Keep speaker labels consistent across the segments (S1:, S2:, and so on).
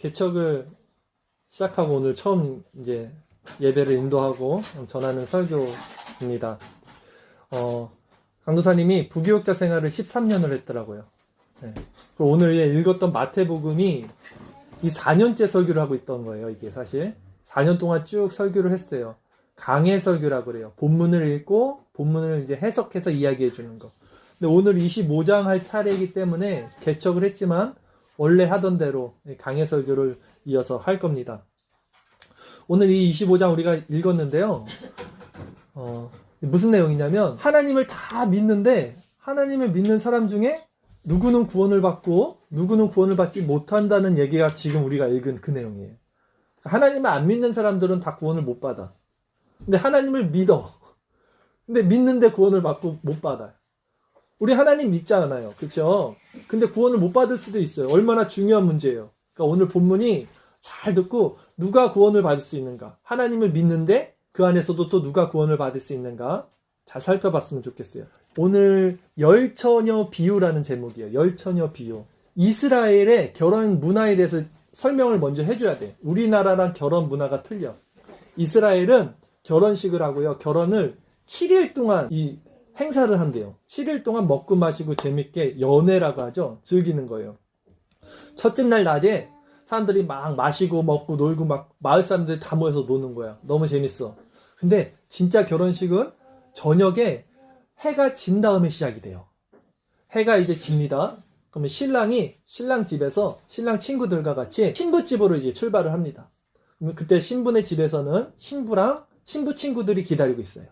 S1: 개척을 시작하고 오늘 처음 이제 예배를 인도하고 전하는 설교입니다. 강도사님이 부교육자 생활을 13년을 했더라고요. 네. 그리고 오늘 읽었던 마태복음이 이 4년째 설교를 하고 있던 거예요. 이게 사실 4년 동안 쭉 설교를 했어요. 강해 설교라고 그래요. 본문을 읽고 본문을 이제 해석해서 이야기해 주는 거. 근데 오늘 25장 할 차례이기 때문에 개척을 했지만 원래 하던 대로 강해 설교를 이어서 할 겁니다. 오늘 이 25장 우리가 읽었는데요. 무슨 내용이냐면 하나님을 다 믿는데 하나님을 믿는 사람 중에 누구는 구원을 받고 누구는 구원을 받지 못한다는 얘기가 지금 우리가 읽은 그 내용이에요. 하나님을 안 믿는 사람들은 다 구원을 못 받아. 근데 하나님을 믿어. 근데 믿는데 구원을 받고 못 받아요. 우리 하나님 믿잖아요. 그렇죠? 근데 구원을 못 받을 수도 있어요. 얼마나 중요한 문제예요. 그러니까 오늘 본문이 잘 듣고 누가 구원을 받을 수 있는가? 하나님을 믿는데 그 안에서도 또 누가 구원을 받을 수 있는가? 잘 살펴봤으면 좋겠어요. 오늘 열처녀 비유라는 제목이에요. 열처녀 비유. 이스라엘의 결혼 문화에 대해서 설명을 먼저 해줘야 돼. 우리나라랑 결혼 문화가 틀려. 이스라엘은 결혼식을 하고요. 결혼을 7일 동안 이 행사를 한대요. 7일 동안 먹고 마시고 재밌게 연애라고 하죠. 즐기는 거예요. 첫째 날 낮에 사람들이 막 마시고 먹고 놀고 막 마을 사람들이 다 모여서 노는 거야. 너무 재밌어. 근데 진짜 결혼식은 저녁에 해가 진 다음에 시작이 돼요. 해가 이제 집니다. 그러면 신랑이 신랑 집에서 신랑 친구들과 같이 신부집으로 이제 출발을 합니다. 그러면 그때 신부네 집에서는 신부랑 신부 친구들이 기다리고 있어요.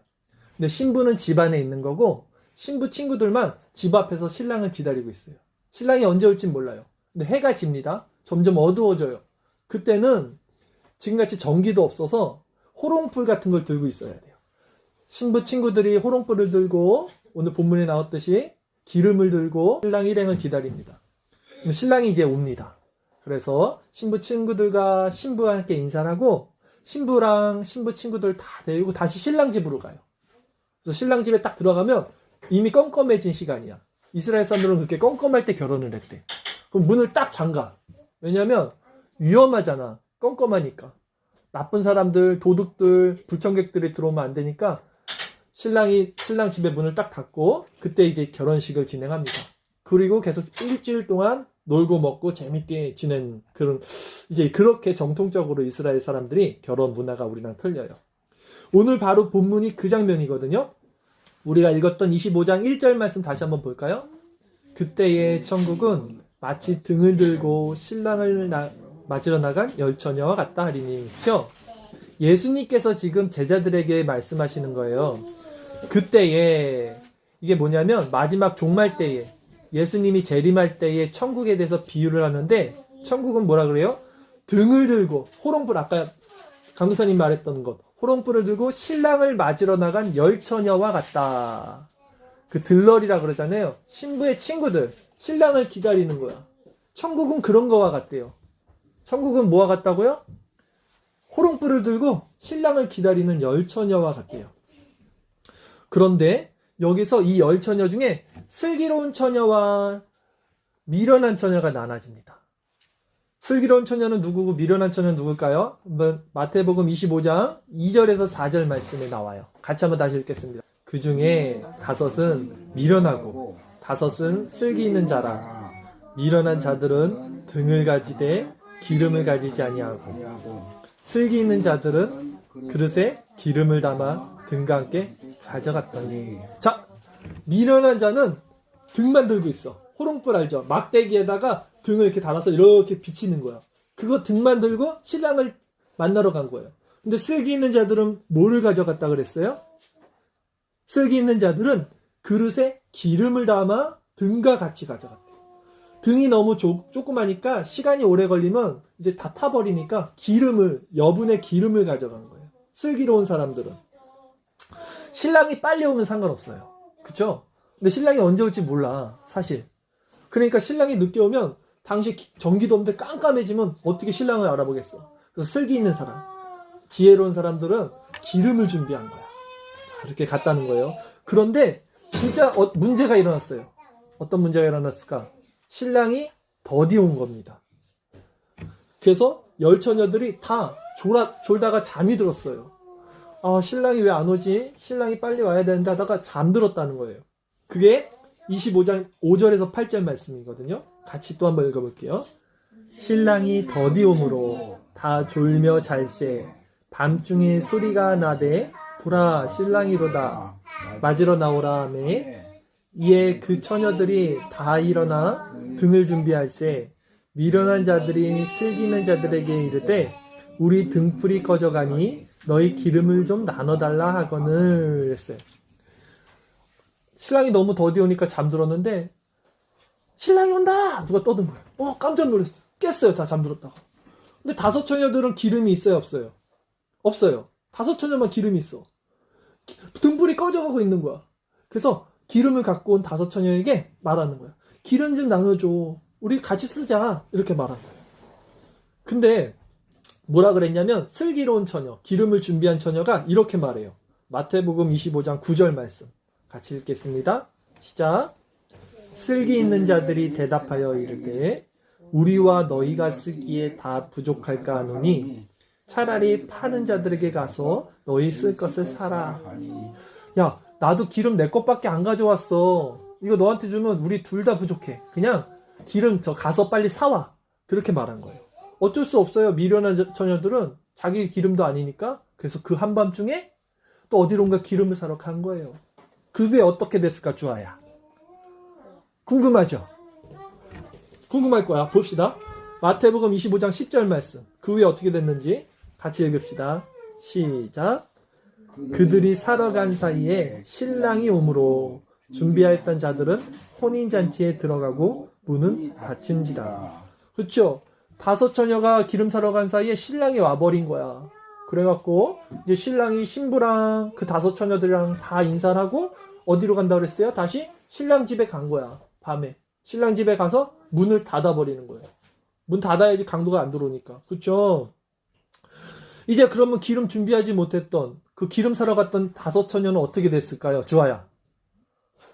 S1: 근데 신부는 집 안에 있는 거고 신부 친구들만 집 앞에서 신랑을 기다리고 있어요. 신랑이 언제 올지 몰라요. 근데 해가 집니다. 점점 어두워져요. 그때는 지금같이 전기도 없어서 호롱불 같은 걸 들고 있어야 돼요. 신부 친구들이 호롱불을 들고 오늘 본문에 나왔듯이 기름을 들고 신랑 일행을 기다립니다. 그럼 신랑이 이제 옵니다. 그래서 신부 친구들과 신부와 함께 인사를 하고 신부랑 신부 친구들 다 데리고 다시 신랑 집으로 가요. 그래서 신랑 집에 딱 들어가면 이미 껌껌해진 시간이야. 이스라엘 사람들은 그렇게 껌껌할 때 결혼을 했대. 그럼 문을 딱 잠가. 왜냐면 위험하잖아. 껌껌하니까. 나쁜 사람들, 도둑들, 불청객들이 들어오면 안 되니까 신랑이 신랑 집에 문을 딱 닫고 그때 이제 결혼식을 진행합니다. 그리고 계속 일주일 동안 놀고 먹고 재밌게 지낸 그런 이제 그렇게 정통적으로 이스라엘 사람들이 결혼 문화가 우리랑 틀려요. 오늘 바로 본문이 그 장면이거든요. 우리가 읽었던 25장 1절 말씀 다시 한번 볼까요? 그때의 천국은 마치 등을 들고 신랑을 맞으러 나간 열처녀와 같다 하리니. 그렇죠? 예수님께서 지금 제자들에게 말씀하시는 거예요. 그때에 이게 뭐냐면 마지막 종말 때에 예수님이 재림할 때에 천국에 대해서 비유를 하는데 천국은 뭐라 그래요? 등을 들고 호롱불 아까 강도사님 말했던 것 호롱불을 들고 신랑을 맞으러 나간 열처녀와 같다. 그 들러리라 그러잖아요. 신부의 친구들 신랑을 기다리는 거야. 천국은 그런 거와 같대요. 천국은 뭐와 같다고요? 호롱불을 들고 신랑을 기다리는 열처녀와 같대요. 그런데 여기서 이 열처녀 중에 슬기로운 처녀와 미련한 처녀가 나눠집니다. 슬기로운 처녀는 누구고 미련한 처녀는 누굴까요? 마태복음 25장 2절에서 4절 말씀에 나와요. 같이 한번 다시 읽겠습니다. 그 중에 5은 미련하고 5은 슬기 있는 자라. 미련한 자들은 등을 가지되 기름을 가지지 아니하고 슬기 있는 자들은 그릇에 기름을 담아 등과 함께 가져갔더니. 자, 미련한 자는 등만 들고 있어. 호롱불 알죠? 막대기에다가 등을 이렇게 달아서 이렇게 비치는 거야. 그거 등만 들고 신랑을 만나러 간 거예요. 근데 슬기 있는 자들은 뭐를 가져갔다 그랬어요? 슬기 있는 자들은 그릇에 기름을 담아 등과 같이 가져갔대. 등이 너무 조그마니까 시간이 오래 걸리면 이제 다 타버리니까 여분의 기름을 가져간 거예요. 슬기로운 사람들은. 신랑이 빨리 오면 상관없어요. 그쵸? 근데 신랑이 언제 올지 몰라, 사실. 그러니까 신랑이 늦게 오면 당시 전기도 없는데 깜깜해지면 어떻게 신랑을 알아보겠어. 그래서 슬기 있는 사람, 지혜로운 사람들은 기름을 준비한 거야. 이렇게 갔다는 거예요. 그런데 진짜 문제가 일어났어요. 어떤 문제가 일어났을까? 신랑이 더디 온 겁니다. 그래서 열 처녀들이 다 졸다가 잠이 들었어요. 아, 신랑이 왜 안 오지? 신랑이 빨리 와야 되는데 하다가 잠들었다는 거예요. 그게 25장 5절에서 8절 말씀이거든요. 같이 또 한번 읽어볼게요. 신랑이 더디 오므로 다 졸며 잘세 밤중에 소리가 나되 보라 신랑이로다 맞으러 나오라 하매 이에 그 처녀들이 다 일어나 등을 준비할세 미련한 자들이 슬기는 자들에게 이르되 우리 등불이 꺼져가니 너희 기름을 좀 나눠달라 하거늘 했어요. 신랑이 너무 더디 오니까 잠들었는데 신랑이 온다! 누가 떠든 거예요. 깜짝 놀랐어요. 깼어요. 다 잠들었다가. 근데 다섯 처녀들은 기름이 있어요? 없어요? 없어요. 다섯 처녀만 기름이 있어. 등불이 꺼져가고 있는 거야. 그래서 기름을 갖고 온 다섯 처녀에게 말하는 거야. 기름 좀 나눠줘. 우리 같이 쓰자. 이렇게 말한 거예요. 근데 뭐라 그랬냐면 슬기로운 처녀, 기름을 준비한 처녀가 이렇게 말해요. 마태복음 25장 9절 말씀. 같이 읽겠습니다. 시작. 슬기 있는 자들이 대답하여 이르되 우리와 너희가 쓰기에 다 부족할까 하노니 차라리 파는 자들에게 가서 너희 쓸 것을 사라. 야, 나도 기름 내 것밖에 안 가져왔어. 이거 너한테 주면 우리 둘 다 부족해. 그냥 기름 가서 빨리 사와. 그렇게 말한 거예요. 어쩔 수 없어요. 미련한 처녀들은 자기 기름도 아니니까. 그래서 그 한밤중에 또 어디론가 기름을 사러 간 거예요. 그 후에 어떻게 됐을까, 주아야? 궁금하죠? 궁금할 거야. 봅시다. 마태복음 25장 10절 말씀. 그 후에 어떻게 됐는지 같이 읽읍시다. 시작. 그들이 사러 간 사이에 신랑이 오므로 준비하였던 자들은 혼인잔치에 들어가고 문은 닫힌지라. 그렇죠? 다섯 처녀가 기름 사러 간 사이에 신랑이 와버린 거야. 그래갖고 이제 신랑이 신부랑 그 다섯 처녀들이랑 다 인사를 하고 어디로 간다고 그랬어요? 다시 신랑 집에 간 거야. 밤에. 신랑 집에 가서 문을 닫아버리는 거예요. 문 닫아야지 강도가 안 들어오니까. 그렇죠? 이제 그러면 기름 준비하지 못했던 그 기름 사러 갔던 다섯 처녀는 어떻게 됐을까요? 주아야.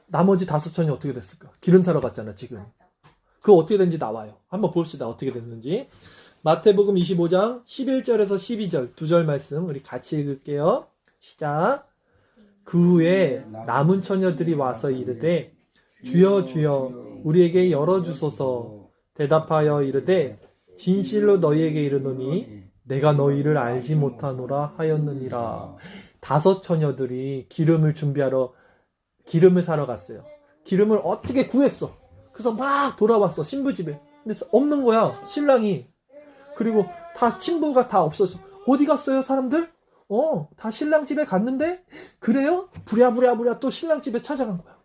S1: 나머지 다섯 처녀 어떻게 됐을까? 기름 사러 갔잖아, 지금. 그거 어떻게 된지 나와요. 한번 봅시다. 어떻게 됐는지. 마태복음 25장 11절에서 12절 두 절 말씀 우리 같이 읽을게요. 시작. 그 후에 남은 처녀들이 와서 이르되 주여 주여 우리에게 열어주소서. 대답하여 이르되 진실로 너희에게 이르노니 내가 너희를 알지 못하노라 하였느니라. 다섯 처녀들이 기름을 준비하러 기름을 사러 갔어요. 기름을 어떻게 구했어. 그래서 막 돌아왔어. 신부 집에. 근데 없는 거야. 신랑이. 그리고 다 신부가 다 없어져. 어디 갔어요 사람들? 다 신랑 집에 갔는데 그래요? 부랴부랴 또 신랑 집에 찾아간 거야.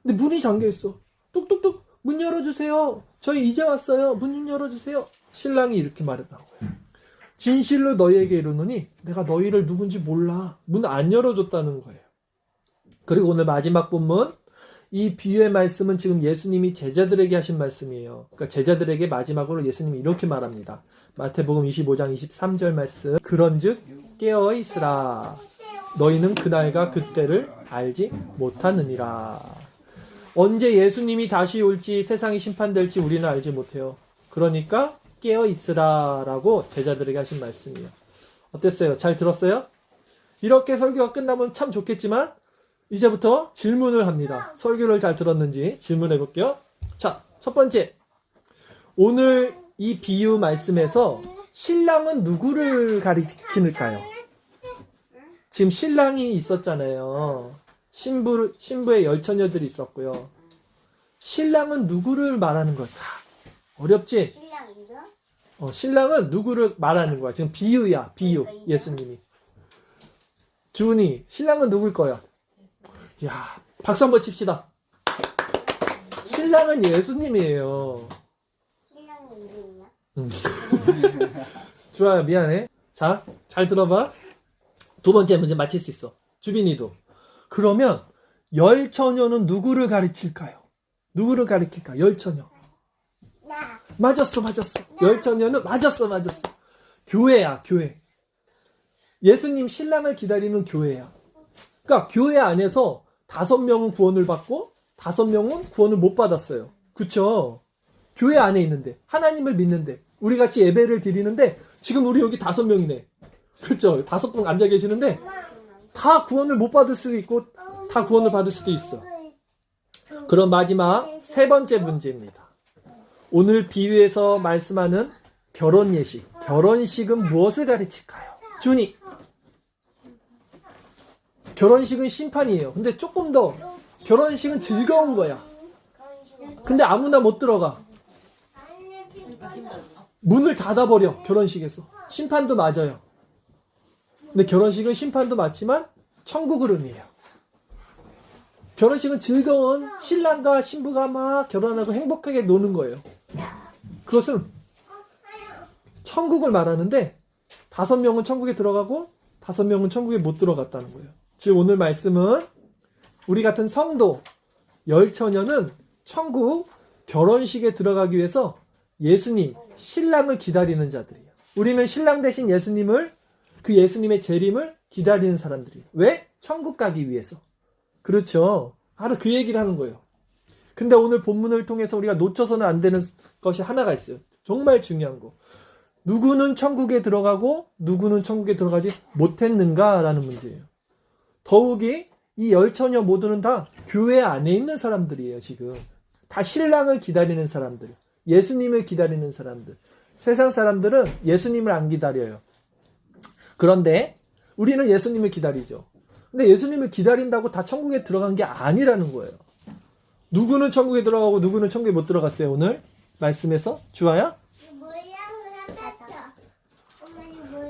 S1: 근데 문이 잠겨있어. 뚝뚝뚝 문 열어주세요. 저희 이제 왔어요. 문 좀 열어주세요. 신랑이 이렇게 말했다는 거예요. 진실로 너희에게 이르노니 내가 너희를 누군지 몰라. 문 안 열어줬다는 거예요. 그리고 오늘 마지막 본문 이 비유의 말씀은 지금 예수님이 제자들에게 하신 말씀이에요. 그러니까 제자들에게 마지막으로 예수님이 이렇게 말합니다. 마태복음 25장 23절 말씀. 그런즉 깨어 있으라. 너희는 그날과 그때를 알지 못하느니라. 언제 예수님이 다시 올지 세상이 심판될지 우리는 알지 못해요. 그러니까 깨어 있으라 라고 제자들에게 하신 말씀이에요. 어땠어요? 잘 들었어요? 이렇게 설교가 끝나면 참 좋겠지만 이제부터 질문을 합니다. 설교를 잘 들었는지 질문해 볼게요. 자, 첫 번째. 오늘 이 비유 말씀에서 신랑은 누구를 가리키는가요? 지금 신랑이 있었잖아요. 신부의 열 처녀들이 있었고요. 신랑은 누구를 말하는 걸까? 어렵지?
S2: 신랑 이름?
S1: 신랑은 누구를 말하는 거야? 지금 비유야, 비유. 예수님이. 주은이, 신랑은 누굴 거야? 이야, 박수 한번 칩시다. 신랑은 예수님이에요.
S2: 신랑의 이름이야?
S1: 주아야, 미안해. 자, 잘 들어봐. 두 번째 문제 맞힐 수 있어. 주빈이도. 그러면 열 처녀는 누구를 가르칠까요? 누구를 가리킬까? 열 처녀.
S2: 나.
S1: 맞았어. 열 처녀는 맞았어. 교회야, 교회. 예수님 신랑을 기다리는 교회야. 그러니까 교회 안에서 5명은 구원을 받고 5명은 구원을 못 받았어요. 그쵸? 교회 안에 있는데, 하나님을 믿는데, 우리 같이 예배를 드리는데 지금 우리 여기 5명이네. 그렇죠? 5분 앉아 계시는데 다 구원을 못 받을 수도 있고 다 구원을 받을 수도 있어. 그럼 마지막 3번째 문제입니다. 오늘 비유에서 말씀하는 결혼 예식. 결혼식은 무엇을 가르칠까요? 준이. 결혼식은 심판이에요. 근데 조금 더 결혼식은 즐거운 거야. 근데 아무나 못 들어가. 문을 닫아버려. 결혼식에서. 심판도 맞아요. 근데 결혼식은 심판도 맞지만 천국을 의미해요. 결혼식은 즐거운 신랑과 신부가 막 결혼하고 행복하게 노는 거예요. 그것은 천국을 말하는데 5명은 천국에 들어가고 5명은 천국에 못 들어갔다는 거예요. 즉 오늘 말씀은 우리 같은 성도 열처녀는 천국 결혼식에 들어가기 위해서 예수님, 신랑을 기다리는 자들이에요. 우리는 신랑 대신 예수님을, 그 예수님의 재림을 기다리는 사람들이에요. 왜? 천국 가기 위해서. 그렇죠. 바로 그 얘기를 하는 거예요. 근데 오늘 본문을 통해서 우리가 놓쳐서는 안 되는 것이 하나가 있어요. 정말 중요한 거. 누구는 천국에 들어가고 누구는 천국에 들어가지 못했는가라는 문제예요. 더욱이 이 열처녀 모두는 다 교회 안에 있는 사람들이에요. 지금 다 신랑을 기다리는 사람들, 예수님을 기다리는 사람들. 세상 사람들은 예수님을 안 기다려요. 그런데 우리는 예수님을 기다리죠. 근데 예수님을 기다린다고 다 천국에 들어간 게 아니라는 거예요. 누구는 천국에 들어가고 누구는 천국에 못 들어갔어요. 오늘 말씀에서 주아야?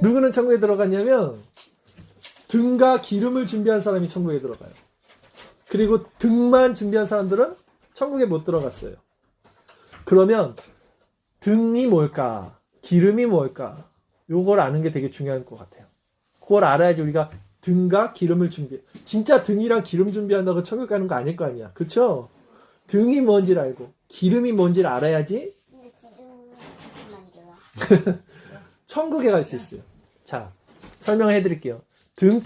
S1: 누구는 천국에 들어갔냐면 등과 기름을 준비한 사람이 천국에 들어가요. 그리고 등만 준비한 사람들은 천국에 못 들어갔어요. 그러면 등이 뭘까? 기름이 뭘까? 요걸 아는 게 되게 중요할 것 같아요. 그걸 알아야지 우리가 등과 기름을 준비해. 진짜 등이랑 기름 준비한다고 천국 가는 거 아닐 거 아니야. 그쵸? 등이 뭔지를 알고 기름이 뭔지를 알아야지
S2: 근데 기름은 만져요.
S1: 천국에 갈 수 있어요. 자, 설명해 드릴게요.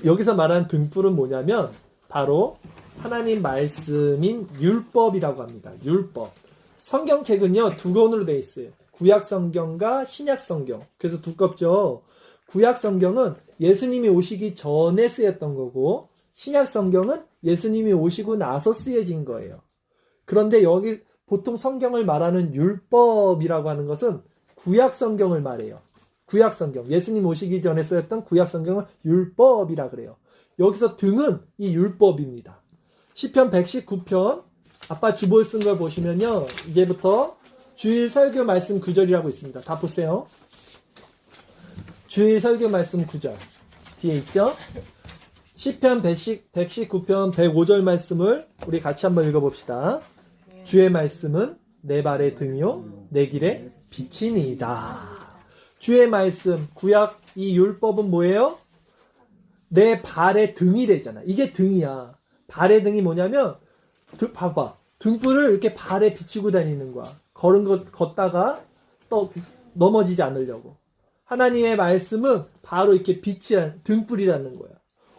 S1: 여기서 말하는 등불은 뭐냐면 바로 하나님 말씀인 율법이라고 합니다. 율법. 성경책은요, 2권으로 되어 있어요. 구약 성경과 신약 성경. 그래서 두껍죠. 구약 성경은 예수님이 오시기 전에 쓰였던 거고 신약 성경은 예수님이 오시고 나서 쓰여진 거예요. 그런데 여기 보통 성경을 말하는 율법이라고 하는 것은 구약 성경을 말해요. 구약 성경. 예수님 오시기 전에 쓰였던 구약 성경은 율법이라 그래요. 여기서 등은 이 율법입니다. 시편 119편 아빠 주보에 쓴 걸 보시면요. 이제부터 주일 설교 말씀 9절이라고 있습니다. 다 보세요. 주일 설교 말씀 9절. 뒤에 있죠? 시편 119편 105절 말씀을 우리 같이 한번 읽어봅시다. 주의 말씀은 내 발의 등이요 내 길의 빛이니이다. 주의 말씀, 구약 이 율법은 뭐예요? 내 발의 등이래잖아. 이게 등이야. 발의 등이 뭐냐면 봐봐. 등불을 이렇게 발에 비추고 다니는 거야. 걷다가 또 넘어지지 않으려고. 하나님의 말씀은 바로 이렇게 빛이 등불이라는 거야.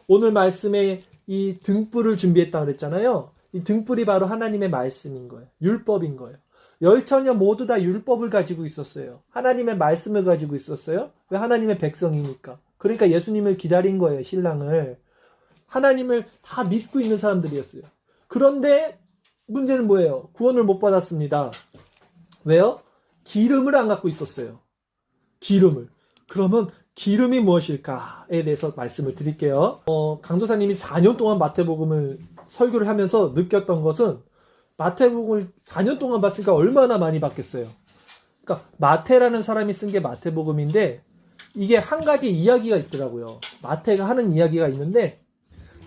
S1: 오늘 말씀에 이 등불을 준비했다고 그랬잖아요. 이 등불이 바로 하나님의 말씀인 거예요. 율법인 거예요. 열처녀 모두 다 율법을 가지고 있었어요. 하나님의 말씀을 가지고 있었어요. 왜? 하나님의 백성이니까. 그러니까 예수님을 기다린 거예요. 신랑을. 하나님을 다 믿고 있는 사람들이었어요. 그런데 문제는 뭐예요? 구원을 못 받았습니다. 왜요? 기름을 안 갖고 있었어요. 기름을. 그러면 기름이 무엇일까에 대해서 말씀을 드릴게요. 강도사님이 4년 동안 마태복음을 설교를 하면서 느꼈던 것은 마태복음을 4년 동안 봤으니까 얼마나 많이 봤겠어요. 그러니까 마태라는 사람이 쓴 게 마태복음인데 이게 한 가지 이야기가 있더라고요. 마태가 하는 이야기가 있는데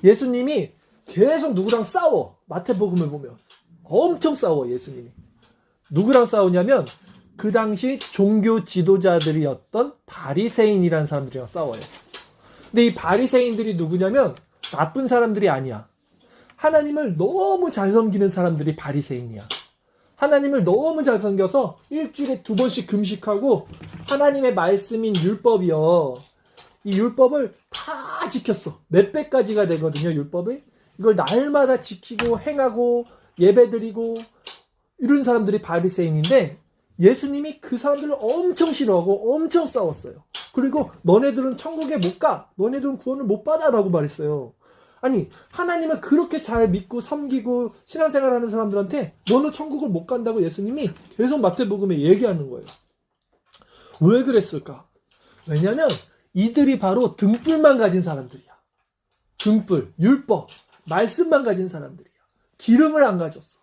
S1: 예수님이 계속 누구랑 싸워. 마태복음을 보면 엄청 싸워. 예수님이 누구랑 싸우냐면 그 당시 종교 지도자들이었던 바리새인이라는 사람들이랑 싸워요. 근데 이 바리새인들이 누구냐면 나쁜 사람들이 아니야. 하나님을 너무 잘 섬기는 사람들이 바리새인이야. 하나님을 너무 잘 섬겨서 일주일에 2번씩 금식하고 하나님의 말씀인 율법이요. 이 율법을 다 지켰어. 몇백 가지가 되거든요. 율법이. 이걸 날마다 지키고 행하고 예배드리고 이런 사람들이 바리새인인데 예수님이 그 사람들을 엄청 싫어하고 엄청 싸웠어요. 그리고 너네들은 천국에 못 가. 너네들은 구원을 못 받아. 라고 말했어요. 아니, 하나님을 그렇게 잘 믿고 섬기고 신앙생활하는 사람들한테 너는 천국을 못 간다고 예수님이 계속 마태복음에 얘기하는 거예요. 왜 그랬을까? 왜냐면 이들이 바로 등불만 가진 사람들이야. 등불, 율법, 말씀만 가진 사람들이야. 기름을 안 가졌어.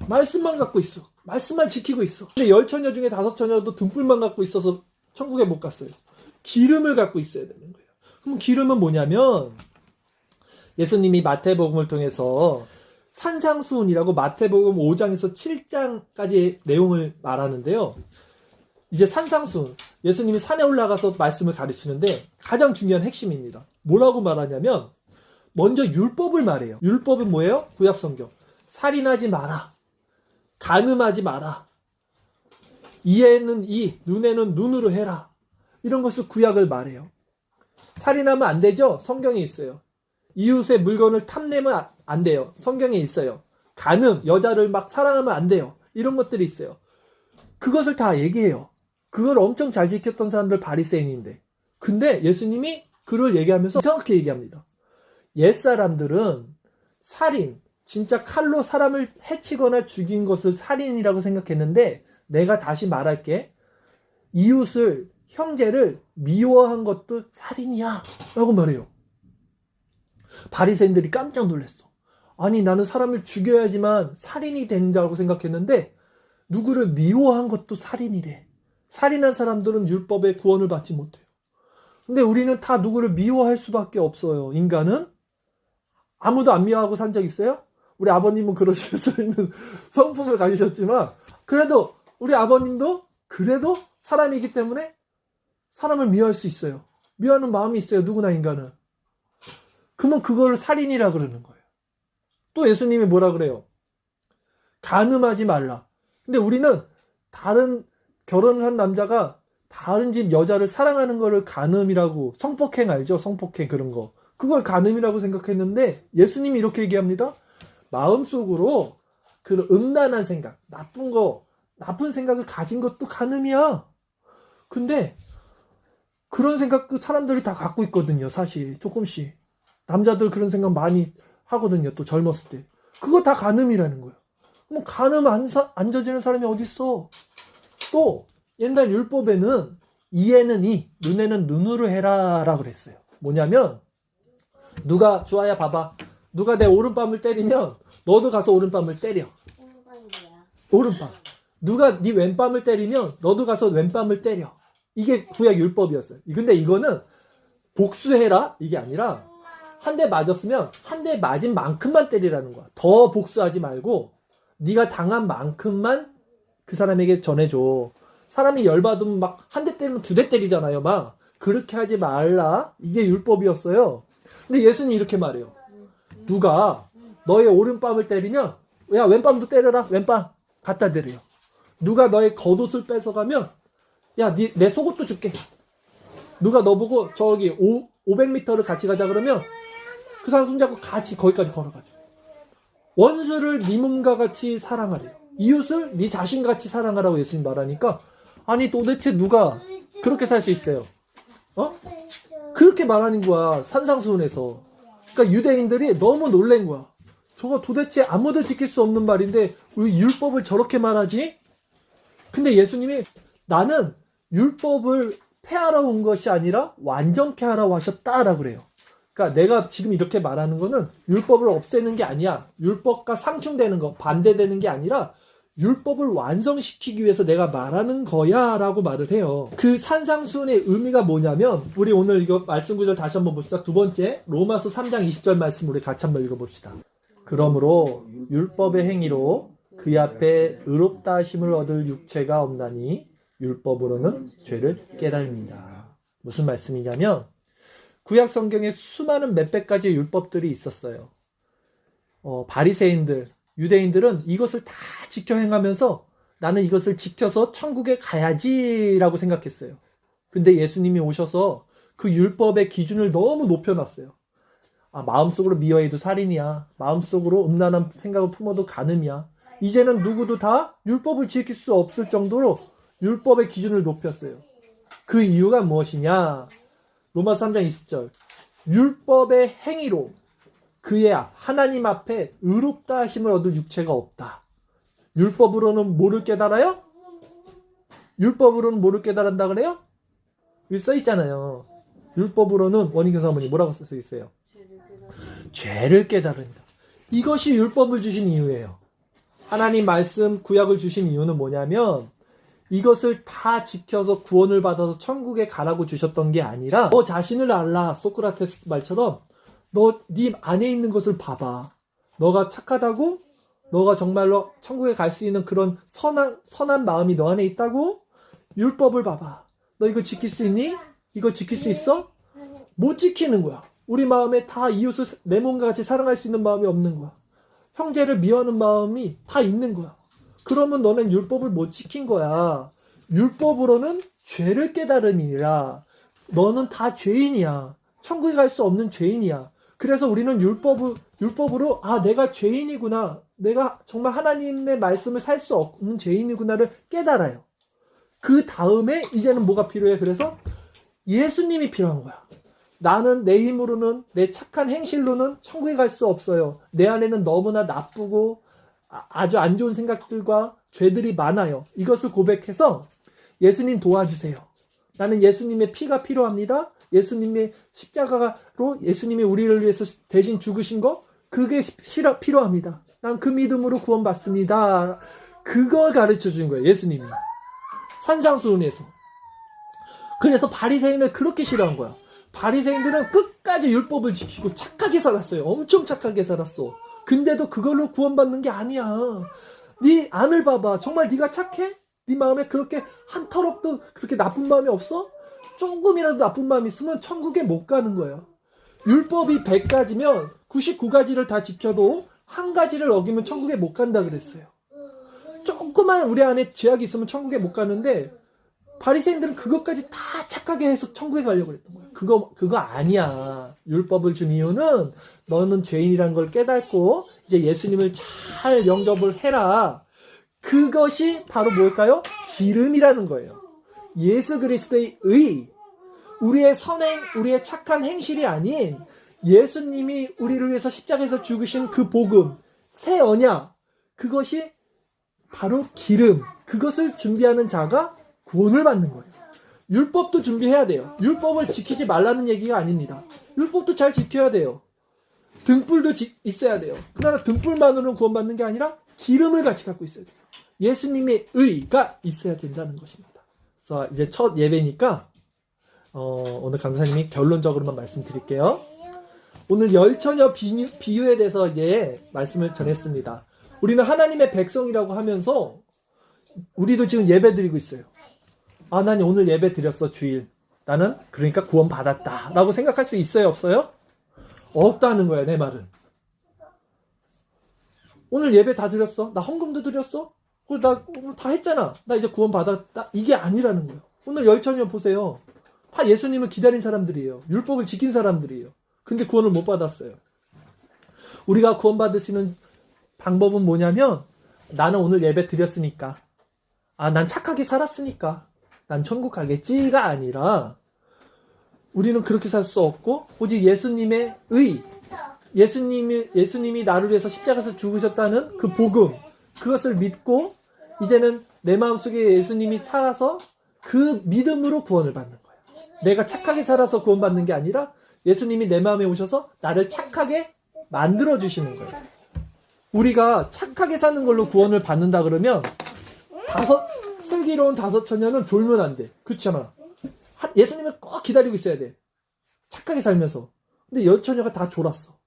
S1: 말씀만 갖고 있어. 말씀만 지키고 있어. 근데 10처녀 중에 5처녀도 등불만 갖고 있어서 천국에 못 갔어요. 기름을 갖고 있어야 되는 거예요. 그럼 기름은 뭐냐면 예수님이 마태복음을 통해서 산상수훈이라고 마태복음 5장에서 7장까지의 내용을 말하는데요. 이제 산상수훈, 예수님이 산에 올라가서 말씀을 가르치는데 가장 중요한 핵심입니다. 뭐라고 말하냐면 먼저 율법을 말해요. 율법은 뭐예요? 구약성경. 살인하지 마라. 간음하지 마라. 이에는 이, 눈에는 눈으로 해라. 이런 것을 구약을 말해요. 살인하면 안 되죠? 성경에 있어요. 이웃의 물건을 탐내면 안 돼요. 성경에 있어요. 간음, 여자를 막 사랑하면 안 돼요. 이런 것들이 있어요. 그것을 다 얘기해요. 그걸 엄청 잘 지켰던 사람들 바리새인인데. 근데 예수님이 그걸 얘기하면서 이상하게 얘기합니다. 옛사람들은 살인, 진짜 칼로 사람을 해치거나 죽인 것을 살인이라고 생각했는데 내가 다시 말할게. 이웃을, 형제를 미워한 것도 살인이야 라고 말해요. 바리새인들이 깜짝 놀랐어. 아니, 나는 사람을 죽여야지만 살인이 된다고 생각했는데 누구를 미워한 것도 살인이래. 살인한 사람들은 율법의 구원을 받지 못해요. 근데 우리는 다 누구를 미워할 수밖에 없어요. 인간은 아무도 안 미워하고 산 적 있어요? 우리 아버님은 그러실 수 있는 성품을 가지셨지만 그래도 우리 아버님도 그래도 사람이기 때문에 사람을 미워할 수 있어요. 미워하는 마음이 있어요. 누구나 인간은. 그러면 그걸 살인이라 그러는 거예요. 또 예수님이 뭐라 그래요? 간음하지 말라. 근데 우리는 다른 결혼을 한 남자가 다른 집 여자를 사랑하는 거를 간음이라고, 성폭행 알죠? 성폭행 그런 거. 그걸 간음이라고 생각했는데 예수님이 이렇게 얘기합니다. 마음속으로 그 음란한 생각, 나쁜 생각을 가진 것도 간음이야. 근데 그런 생각도 사람들이 다 갖고 있거든요. 사실 조금씩. 남자들 그런 생각 많이 하거든요. 또 젊었을 때. 그거 다 간음이라는 거예요. 뭐 간음 안 저지르는 사람이 어딨어. 또 옛날 율법에는 이에는 이, 눈에는 눈으로 해라 라고 그랬어요. 뭐냐면 누가, 주아야 봐봐. 누가 내 오른밤을 때리면 너도 가서 오른밤을 때려. 오른밤. 누가 네 왼밤을 때리면 너도 가서 왼밤을 때려. 이게 구약 율법이었어요. 근데 이거는 복수해라 이게 아니라 한 대 맞았으면 한 대 맞은 만큼만 때리라는 거야. 더 복수하지 말고 네가 당한 만큼만 그 사람에게 전해줘. 사람이 열받으면 막 한 대 때리면 2대 때리잖아요. 막 그렇게 하지 말라. 이게 율법이었어요. 근데 예수님 이렇게 말해요. 누가 너의 오른밤을 때리면 야 왼밤도 때려라. 왼밤 갖다 드려요. 누가 너의 겉옷을 뺏어가면 야 내 속옷도 줄게. 누가 너 보고 저기 500m를 같이 가자 그러면 그 사람 손잡고 같이 거기까지 걸어가죠. 원수를 네 몸과 같이 사랑하래요. 이웃을 네 자신같이 사랑하라고 예수님 말하니까 아니 도대체 누가 그렇게 살 수 있어요? 그렇게 말하는 거야. 산상수훈에서. 그러니까 유대인들이 너무 놀란 거야. 저거 도대체 아무도 지킬 수 없는 말인데 왜 율법을 저렇게 말하지? 근데 예수님이 나는 율법을 폐하러 온 것이 아니라 완전케 하라고 하셨다라고 그래요. 그러니까 내가 지금 이렇게 말하는 거는 율법을 없애는 게 아니야. 율법과 상충되는 거, 반대되는 게 아니라 율법을 완성시키기 위해서 내가 말하는 거야 라고 말을 해요. 그 산상수훈의 의미가 뭐냐면 우리 오늘 이거 말씀 구절 다시 한번 봅시다. 두 번째 로마서 3장 20절 말씀 우리 같이 한번 읽어봅시다. 그러므로 율법의 행위로 그 앞에 의롭다 하심을 얻을 육체가 없나니 율법으로는 죄를 깨달습니다. 무슨 말씀이냐면 구약 성경에 수많은 몇백 가지의 율법들이 있었어요. 바리새인들, 유대인들은 이것을 다 지켜 행하면서 나는 이것을 지켜서 천국에 가야지라고 생각했어요. 근데 예수님이 오셔서 그 율법의 기준을 너무 높여놨어요. 마음속으로 미워해도 살인이야. 마음속으로 음란한 생각을 품어도 간음이야. 이제는 누구도 다 율법을 지킬 수 없을 정도로 율법의 기준을 높였어요. 그 이유가 무엇이냐? 로마서 3장 20절. 율법의 행위로 그의 하나님 앞에 의롭다 하심을 얻을 육체가 없다. 율법으로는 뭐를 깨달아요? 율법으로는 뭐를 깨달은다 그래요? 여기 써 있잖아요. 율법으로는 원인교사문이 뭐라고 써 있어요? 죄를 깨달은다. 이것이 율법을 주신 이유예요. 하나님 말씀 구약을 주신 이유는 뭐냐면 이것을 다 지켜서 구원을 받아서 천국에 가라고 주셨던 게 아니라 너 자신을 알라. 소크라테스 말처럼 너 네 안에 있는 것을 봐봐. 너가 착하다고? 너가 정말로 천국에 갈 수 있는 그런 선한 마음이 너 안에 있다고? 율법을 봐봐. 너 이거 지킬 수 있니? 이거 지킬 수 있어? 못 지키는 거야. 우리 마음에 다 이웃을 내 몸과 같이 사랑할 수 있는 마음이 없는 거야. 형제를 미워하는 마음이 다 있는 거야. 그러면 너는 율법을 못 지킨 거야. 율법으로는 죄를 깨달음이니라. 너는 다 죄인이야. 천국에 갈 수 없는 죄인이야. 그래서 우리는 율법으로 내가 죄인이구나. 내가 정말 하나님의 말씀을 살 수 없는 죄인이구나를 깨달아요. 그 다음에 이제는 뭐가 필요해? 그래서 예수님이 필요한 거야. 나는 내 힘으로는 내 착한 행실로는 천국에 갈 수 없어요. 내 안에는 너무나 나쁘고 아주 안 좋은 생각들과 죄들이 많아요. 이것을 고백해서 예수님 도와주세요. 나는 예수님의 피가 필요합니다. 예수님의 십자가로 예수님이 우리를 위해서 대신 죽으신 거 그게 필요합니다. 난 그 믿음으로 구원받습니다. 그걸 가르쳐 준 거예요. 예수님이. 산상수훈에서. 그래서 바리새인을 그렇게 싫어한 거야. 바리새인들은 끝까지 율법을 지키고 착하게 살았어요. 엄청 착하게 살았어. 근데도 그걸로 구원받는 게 아니야. 네 안을 봐봐. 정말 네가 착해? 네 마음에 그렇게 한 터럭도 그렇게 나쁜 마음이 없어? 조금이라도 나쁜 마음이 있으면 천국에 못 가는 거예요. 율법이 100가지면 99가지를 다 지켜도 한 가지를 어기면 천국에 못 간다 그랬어요. 조그만 우리 안에 죄악이 있으면 천국에 못 가는데 바리새인들은 그것까지 다 착하게 해서 천국에 가려고 했던 거예요. 그거 아니야. 율법을 준 이유는 너는 죄인이라는 걸 깨닫고 이제 예수님을 잘 영접을 해라. 그것이 바로 뭘까요? 기름이라는 거예요. 예수 그리스도의 의, 우리의 선행, 우리의 착한 행실이 아닌 예수님이 우리를 위해서 십자가에서 죽으신 그 복음, 새 언약, 그것이 바로 기름, 그것을 준비하는 자가 구원을 받는 거예요. 율법도 준비해야 돼요. 율법을 지키지 말라는 얘기가 아닙니다. 율법도 잘 지켜야 돼요. 등불도 있어야 돼요. 그러나 등불만으로는 구원받는 게 아니라 기름을 같이 갖고 있어야 돼요. 예수님의 의가 있어야 된다는 것입니다. 그래서 이제 첫 예배니까 오늘 강사님이 결론적으로만 말씀드릴게요. 오늘 열처녀 비유에 대해서 이제 말씀을 전했습니다. 우리는 하나님의 백성이라고 하면서 우리도 지금 예배 드리고 있어요. 난 오늘 예배 드렸어, 주일. 나는 그러니까 구원 받았다 라고 생각할 수 있어요, 없어요? 없다는 거야, 내 말은. 오늘 예배 다 드렸어? 나 헌금도 드렸어? 나 오늘 다 했잖아. 나 이제 구원 받았다? 이게 아니라는 거예요. 오늘 열처녀 보세요. 다 예수님을 기다린 사람들이에요. 율법을 지킨 사람들이에요. 근데 구원을 못 받았어요. 우리가 구원 받을 수 있는 방법은 뭐냐면 나는 오늘 예배 드렸으니까 난 착하게 살았으니까 난 천국 가겠지가 아니라 우리는 그렇게 살 수 없고 오직 예수님의 의, 예수님이 나를 위해서 십자가에서 죽으셨다는 그 복음, 그것을 믿고 이제는 내 마음속에 예수님이 살아서 그 믿음으로 구원을 받는 거예요. 내가 착하게 살아서 구원받는 게 아니라 예수님이 내 마음에 오셔서 나를 착하게 만들어주시는 거예요. 우리가 착하게 사는 걸로 구원을 받는다 그러면 슬기로운 다섯 처녀는 졸면 안 돼. 그렇잖아. 예수님을 꼭 기다리고 있어야 돼. 착하게 살면서. 근데 열 처녀가 다 졸았어.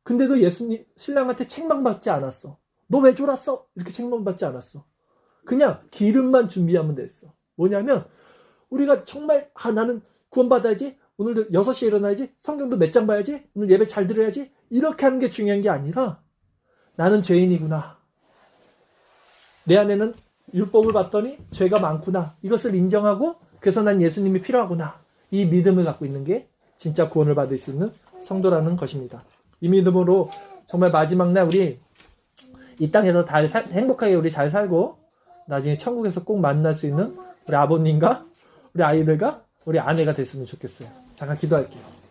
S1: 근데도 예수님 신랑한테 책망받지 않았어. 너 왜 졸았어? 이렇게 책망받지 않았어. 그냥 기름만 준비하면 됐어. 뭐냐면 우리가 정말 나는 구원받아야지. 오늘도 6시에 일어나야지. 성경도 몇 장 봐야지. 오늘 예배 잘 들어야지. 이렇게 하는 게 중요한 게 아니라 나는 죄인이구나. 내 안에는 율법을 봤더니 죄가 많구나. 이것을 인정하고 그래서 난 예수님이 필요하구나. 이 믿음을 갖고 있는 게 진짜 구원을 받을 수 있는 성도라는 것입니다. 이 믿음으로 정말 마지막 날 우리 이 땅에서 행복하게 우리 잘 살고 나중에 천국에서 꼭 만날 수 있는 우리 아버님과 우리 아이들과 우리 아내가 됐으면 좋겠어요. 잠깐 기도할게요.